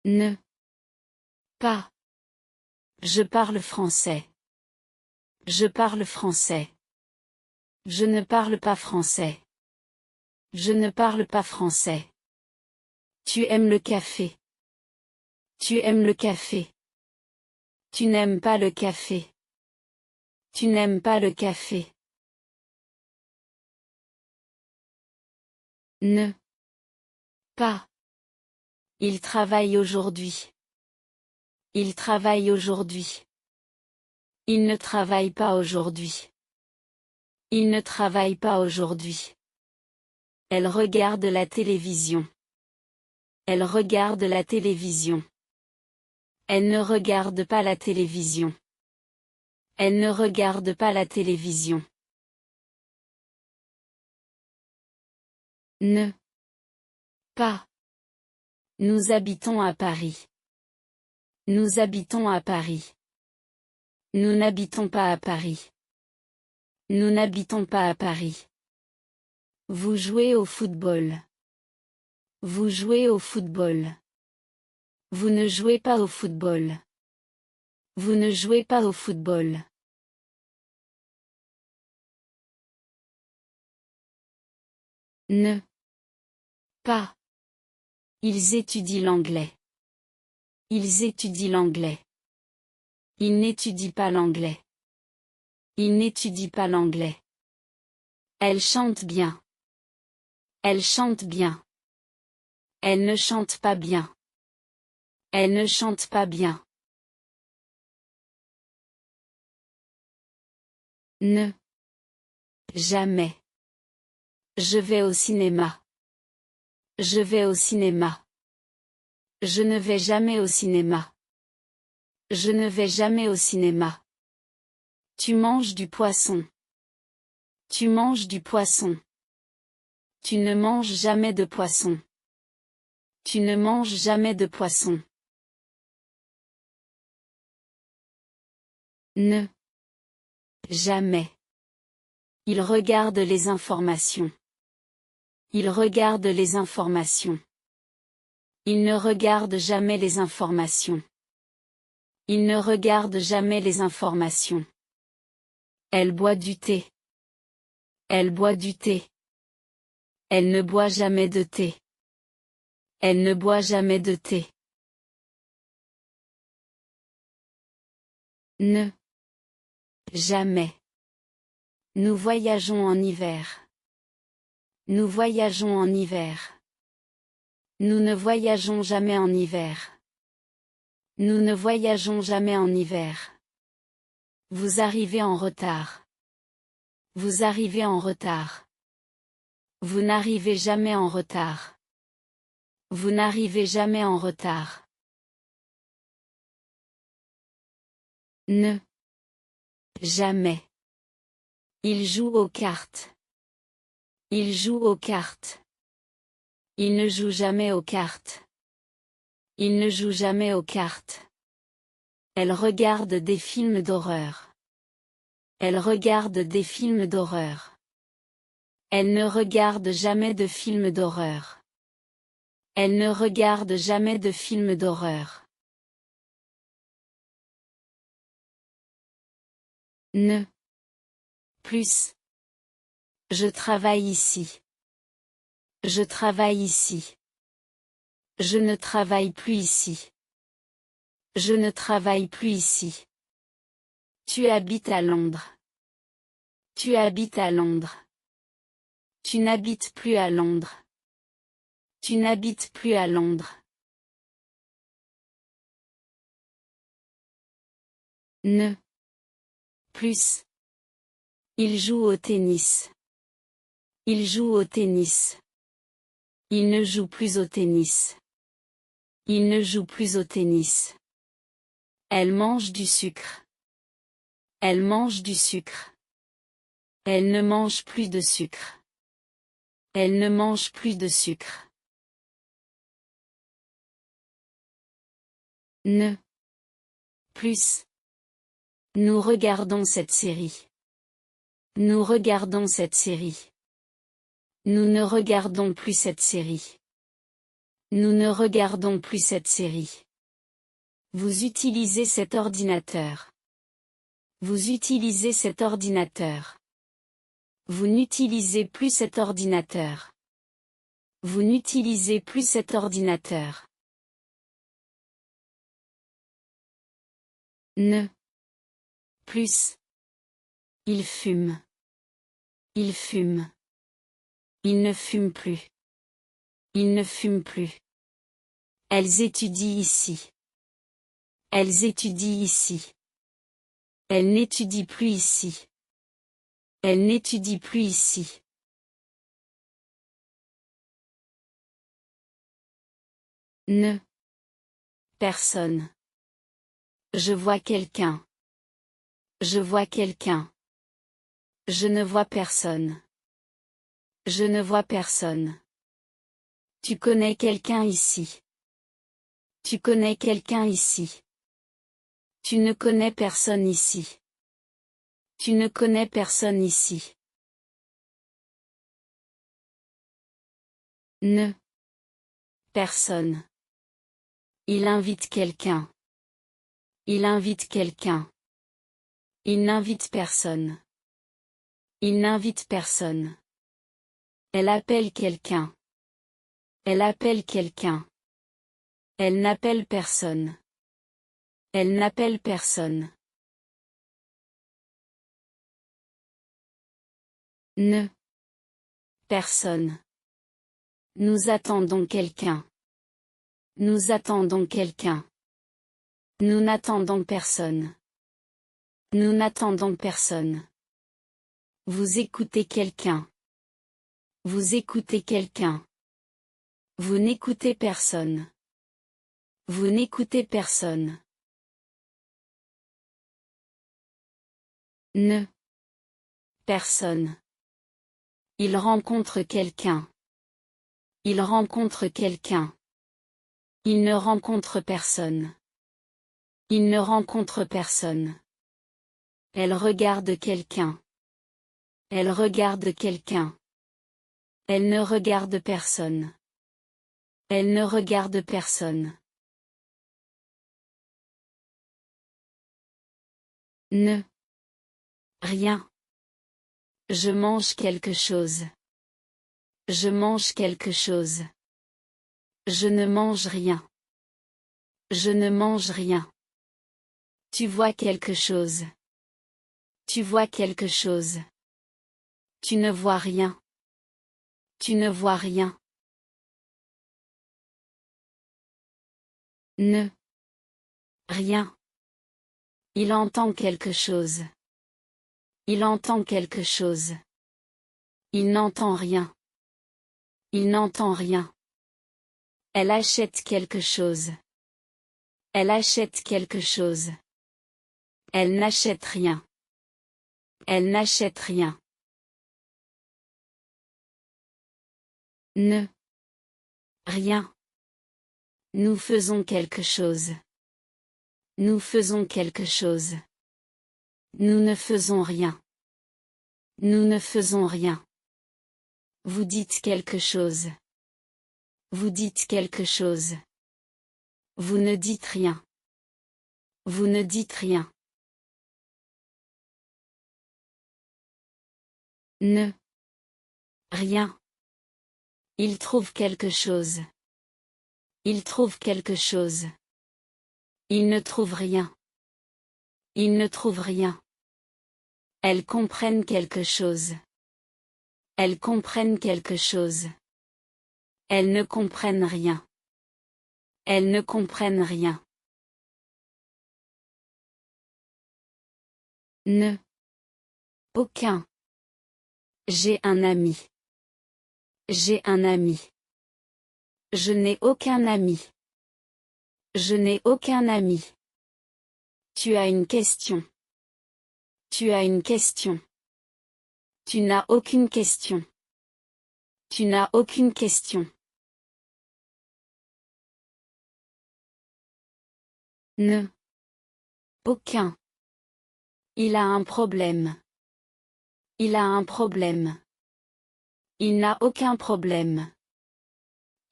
Ne. Pas. Je parle français. Je parle français. Je ne parle pas français. Je ne parle pas français. Tu aimes le café. Tu aimes le café. Tu n'aimes pas le café. Tu n'aimes pas le café. Ne. Pas. Il travaille aujourd'hui. Il travaille aujourd'hui. Il ne travaille pas aujourd'hui. Il ne travaille pas aujourd'hui. Elle regarde la télévision. Elle regarde la télévision. Elle ne regarde pas la télévision. Elle ne regarde pas la télévision. Ne. Pas. Nous habitons à Paris. Nous habitons à Paris. Nous n'habitons pas à Paris. Nous n'habitons pas à Paris. Vous jouez au football. Vous jouez au football. Vous ne jouez pas au football. Vous ne jouez pas au football. Ne. Pas. Ils étudient l'anglais. Ils étudient l'anglais. Ils n'étudient pas l'anglais. Ils n'étudient pas l'anglais. Elle chante bien. Elle chante bien. Elle ne chante pas bien. Elle ne chante pas bien. Ne. Jamais. Je vais au cinéma. Je vais au cinéma. Je ne vais jamais au cinéma. Je ne vais jamais au cinéma. Tu manges du poisson. Tu manges du poisson. Tu ne manges jamais de poisson. Tu ne manges jamais de poisson. Ne. Jamais. Il regarde les informations. Il regarde les informations. Il ne regarde jamais les informations. Il ne regarde jamais les informations. Elle boit du thé. Elle boit du thé. Elle ne boit jamais de thé. Elle ne boit jamais de thé. Ne. Jamais. Nous voyageons en hiver. Nous voyageons en hiver. Nous ne voyageons jamais en hiver. Nous ne voyageons jamais en hiver. Vous arrivez en retard. Vous arrivez en retard. Vous n'arrivez jamais en retard. Vous n'arrivez jamais en retard. Ne. Jamais. Il joue aux cartes. Il joue aux cartes. Il ne joue jamais aux cartes. Il ne joue jamais aux cartes. Elle regarde des films d'horreur. Elle regarde des films d'horreur. Elle ne regarde jamais de films d'horreur. Elle ne regarde jamais de films d'horreur. Ne. Plus. Je travaille ici. Je travaille ici. Je ne travaille plus ici. Je ne travaille plus ici. Tu habites à Londres. Tu habites à Londres. Tu n'habites plus à Londres. Tu n'habites plus à Londres. Ne. Plus. Il joue au tennis. Il joue au tennis. Il ne joue plus au tennis. Il ne joue plus au tennis. Elle mange du sucre. Elle mange du sucre. Elle ne mange plus de sucre. Elle ne mange plus de sucre. Ne. Plus. Nous regardons cette série. Nous regardons cette série. Nous ne regardons plus cette série. Nous ne regardons plus cette série. Vous utilisez cet ordinateur. Vous utilisez cet ordinateur. Vous n'utilisez plus cet ordinateur. Vous n'utilisez plus cet ordinateur. Ne. Plus. Il fume. Il fume. Il ne fume plus. Il ne fume plus. Elles étudient ici. Elles étudient ici. Elles n'étudient plus ici. Elles n'étudient plus ici. Ne. Personne. Je vois quelqu'un. Je vois quelqu'un. Je ne vois personne. Je ne vois personne. Tu connais quelqu'un ici. Tu connais quelqu'un ici. Tu ne connais personne ici. Tu ne connais personne ici. Ne. Personne. Il invite quelqu'un. Il invite quelqu'un. Il n'invite personne. Il n'invite personne. Elle appelle quelqu'un. Elle appelle quelqu'un. Elle n'appelle personne. Elle n'appelle personne. Ne. Personne. Nous attendons quelqu'un. Nous attendons quelqu'un. Nous n'attendons personne. Nous n'attendons personne. Vous écoutez quelqu'un. Vous écoutez quelqu'un. Vous n'écoutez personne. Vous n'écoutez personne. Ne. Personne. Il rencontre quelqu'un. Il rencontre quelqu'un. Il ne rencontre personne. Il ne rencontre personne. Elle regarde quelqu'un. Elle regarde quelqu'un. Elle ne regarde personne. Elle ne regarde personne. Ne. Rien. Je mange quelque chose. Je mange quelque chose. Je ne mange rien. Je ne mange rien. Tu vois quelque chose. Tu vois quelque chose. Tu ne vois rien. Tu ne vois rien. Ne. Rien. Il entend quelque chose. Il entend quelque chose. Il n'entend rien. Il n'entend rien. Elle achète quelque chose. Elle achète quelque chose. Elle n'achète rien. Elle n'achète rien. Ne. Rien. Nous faisons quelque chose. Nous faisons quelque chose. Nous ne faisons rien. Nous ne faisons rien. Vous dites quelque chose. Vous dites quelque chose. Vous ne dites rien. Vous ne dites rien. Ne. Rien. Il trouve quelque chose. Il trouve quelque chose. Il ne trouve rien. Il ne trouve rien. Elles comprennent quelque chose. Elles comprennent quelque chose. Elles ne comprennent rien. Elles ne comprennent rien. Ne. Aucun. J'ai un ami. J'ai un ami. Je n'ai aucun ami. Je n'ai aucun ami. Tu as une question. Tu as une question. Tu n'as aucune question. Tu n'as aucune question. Ne. Aucun. Il a un problème. Il a un problème. Il n'a aucun problème.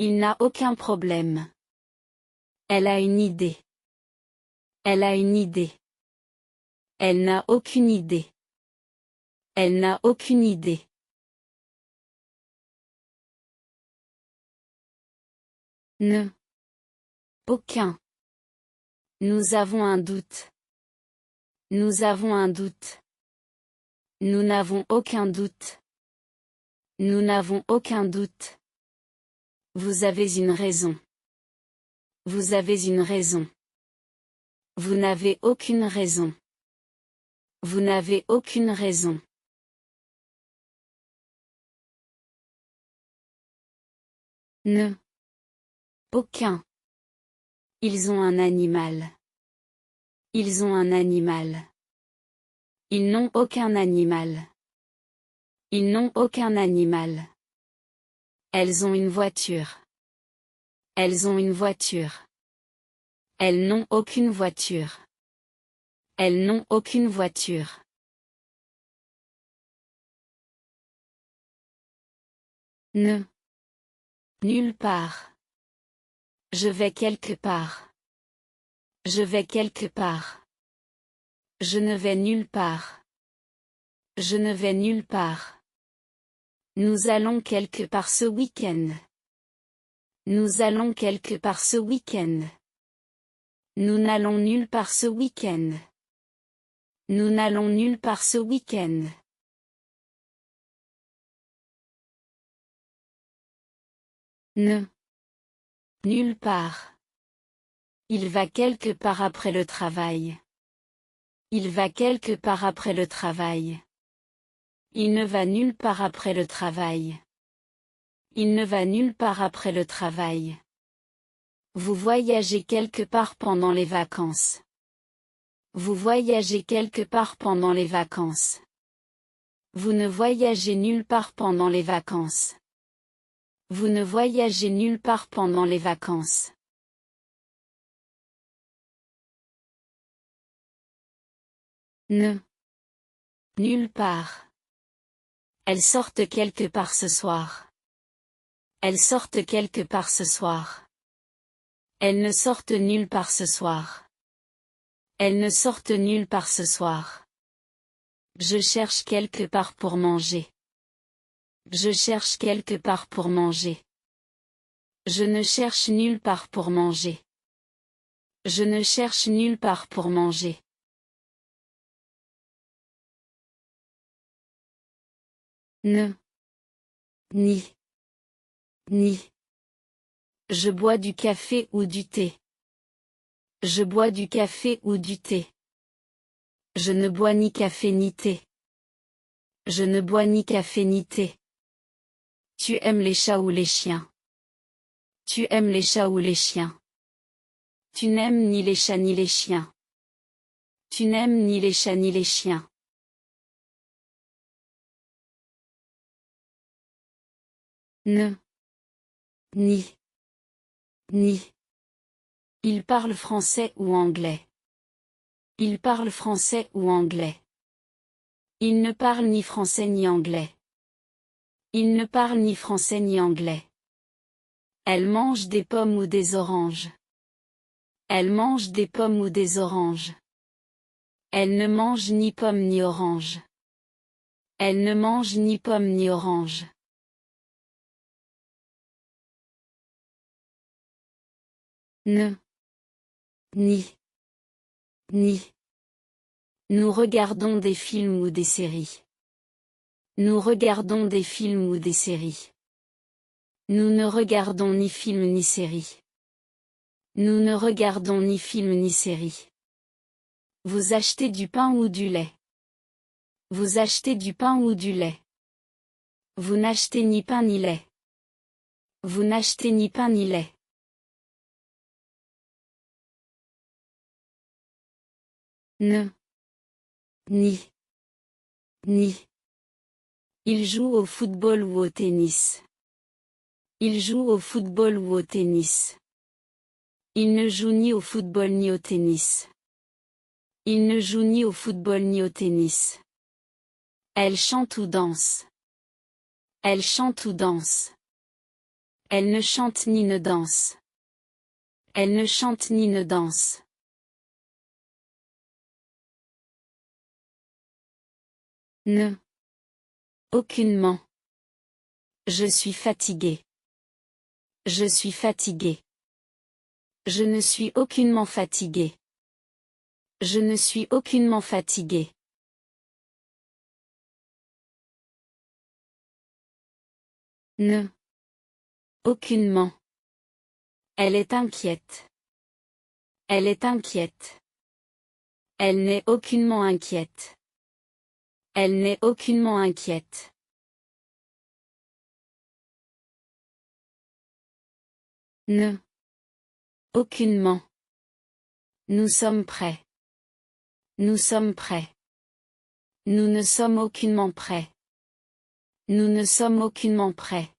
Il n'a aucun problème. Elle a une idée. Elle a une idée. Elle n'a aucune idée. Elle n'a aucune idée. Ne. Aucun. Nous avons un doute. Nous avons un doute. Nous n'avons aucun doute. Nous n'avons aucun doute. Vous avez une raison. Vous avez une raison. Vous n'avez aucune raison. Vous n'avez aucune raison. Ne. Aucun. Ils ont un animal. Ils ont un animal. Ils n'ont aucun animal. Ils n'ont aucun animal. Elles ont une voiture. Elles ont une voiture. Elles n'ont aucune voiture. Elles n'ont aucune voiture. Ne. Nulle part. Je vais quelque part. Je vais quelque part. Je ne vais nulle part. Je ne vais nulle part. Nous allons quelque part ce week-end. Nous allons quelque part ce week-end. Nous n'allons nulle part ce week-end. Nous n'allons nulle part ce week-end. Ne. Nulle part. Il va quelque part après le travail. Il va quelque part après le travail. Il ne va nulle part après le travail. Il ne va nulle part après le travail. Vous voyagez quelque part pendant les vacances. Vous voyagez quelque part pendant les vacances. Vous ne voyagez nulle part pendant les vacances. Vous ne voyagez nulle part pendant les vacances. Ne. Nulle part. Elles sortent quelque part ce soir. Elles sortent quelque part ce soir. Elles ne sortent nulle part ce soir. Elles ne sortent nulle part ce soir. Je cherche quelque part pour manger. Je cherche quelque part pour manger. Je ne cherche nulle part pour manger. Je ne cherche nulle part pour manger. Ne. Ni. Ni. Je bois du café ou du thé. Je bois du café ou du thé. Je ne bois ni café ni thé. Je ne bois ni café ni thé. Tu aimes les chats ou les chiens? Tu aimes les chats ou les chiens? Tu n'aimes ni les chats ni les chiens. Tu n'aimes ni les chats ni les chiens. Ne. Ni. Ni. Il parle français ou anglais. Il parle français ou anglais. Il ne parle ni français ni anglais. Il ne parle ni français ni anglais. Elle mange des pommes ou des oranges. Elle mange des pommes ou des oranges. Elle ne mange ni pommes ni oranges. Elle ne mange ni pommes ni oranges. Ne. Ni. Ni. Nous regardons des films ou des séries. Nous regardons des films ou des séries. Nous ne regardons ni films ni séries. Nous ne regardons ni films ni séries. Vous achetez du pain ou du lait. Vous achetez du pain ou du lait. Vous n'achetez ni pain ni lait. Vous n'achetez ni pain ni lait. Ne. Ni. Ni. Il joue au football ou au tennis. Il joue au football ou au tennis. Il ne joue ni au football ni au tennis. Il ne joue ni au football ni au tennis. Elle chante ou danse. Elle chante ou danse. Elle ne chante ni ne danse. Elle ne chante ni ne danse. Ne. Aucunement. Je suis fatigué. Je suis fatigué. Je ne suis aucunement fatigué. Je ne suis aucunement fatigué. Ne. Aucunement. Elle est inquiète. Elle est inquiète. Elle n'est aucunement inquiète. Elle n'est aucunement inquiète. Ne. Aucunement. Nous sommes prêts. Nous sommes prêts. Nous ne sommes aucunement prêts. Nous ne sommes aucunement prêts.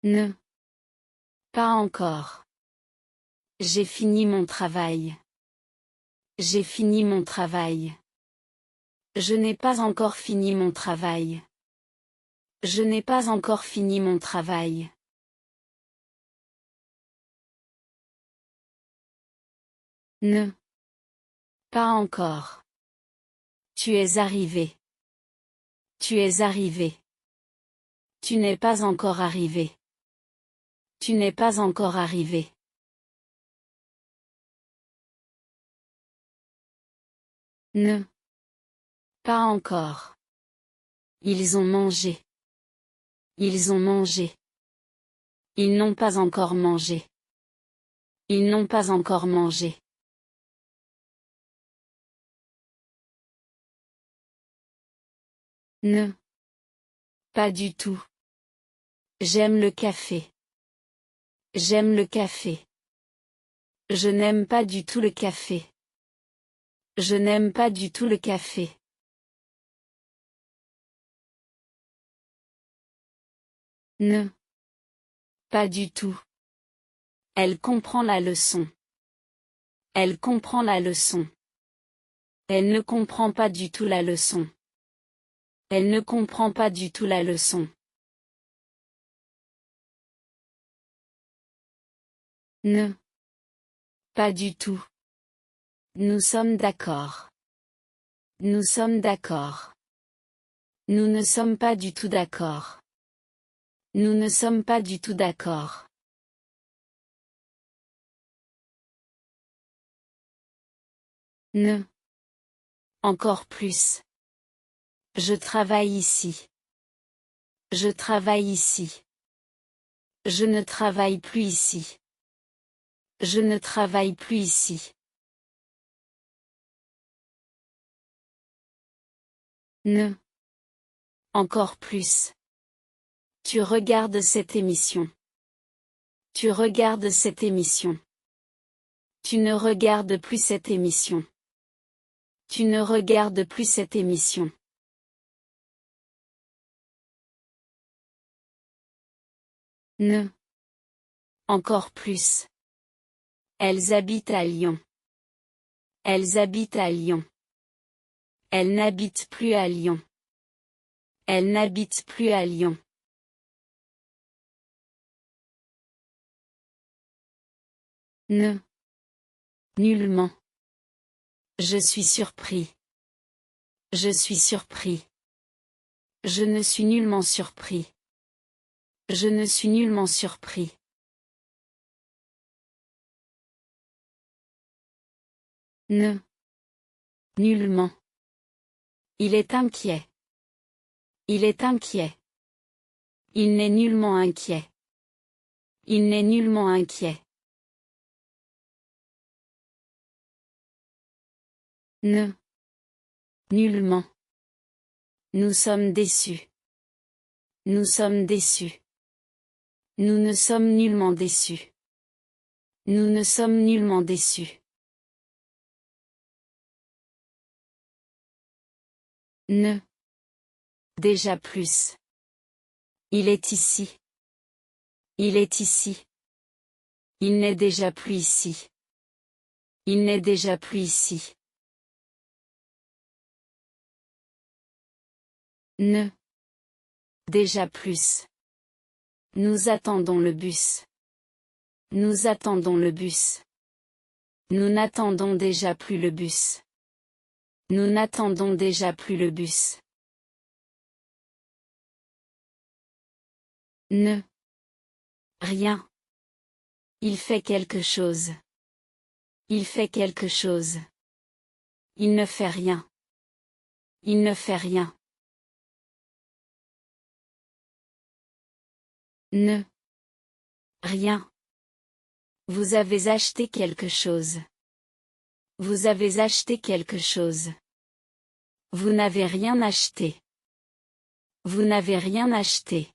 Ne. Pas encore. J'ai fini mon travail. J'ai fini mon travail. Je n'ai pas encore fini mon travail. Je n'ai pas encore fini mon travail. Ne. Pas encore. Tu es arrivé. Tu es arrivé. Tu n'es pas encore arrivé. Tu n'es pas encore arrivé. Ne. Pas encore. Ils ont mangé. Ils ont mangé. Ils n'ont pas encore mangé. Ils n'ont pas encore mangé. Ne. Pas du tout. J'aime le café. J'aime le café. Je n'aime pas du tout le café. Je n'aime pas du tout le café. Ne. Pas du tout. Elle comprend la leçon. Elle comprend la leçon. Elle ne comprend pas du tout la leçon. Elle ne comprend pas du tout la leçon. Ne. Pas du tout. Nous sommes d'accord. Nous sommes d'accord. Nous ne sommes pas du tout d'accord. Nous ne sommes pas du tout d'accord. Ne. Encore plus. Je travaille ici. Je travaille ici. Je ne travaille plus ici. Je ne travaille plus ici. Ne. Encore plus. Tu regardes cette émission. Tu regardes cette émission. Tu ne regardes plus cette émission. Tu ne regardes plus cette émission. Ne. Encore plus. Elles habitent à Lyon. Elles habitent à Lyon. Elles n'habitent plus à Lyon. Elles n'habitent plus à Lyon. Ne. Nullement. Je suis surpris. Je suis surpris. Je ne suis nullement surpris. Je ne suis nullement surpris. Ne. Nullement. Il est inquiet. Il est inquiet. Il n'est nullement inquiet. Il n'est nullement inquiet. Ne. Nullement. Nous sommes déçus. Nous sommes déçus. Nous ne sommes nullement déçus. Nous ne sommes nullement déçus. Ne. Déjà plus. Il est ici. Il est ici. Il n'est déjà plus ici. Il n'est déjà plus ici. Ne. Déjà plus. Nous attendons le bus. Nous attendons le bus. Nous n'attendons déjà plus le bus. Nous n'attendons déjà plus le bus. Ne. Rien. Il fait quelque chose. Il fait quelque chose. Il ne fait rien. Il ne fait rien. Ne. Rien. Vous avez acheté quelque chose. Vous avez acheté quelque chose. Vous n'avez rien acheté. Vous n'avez rien acheté.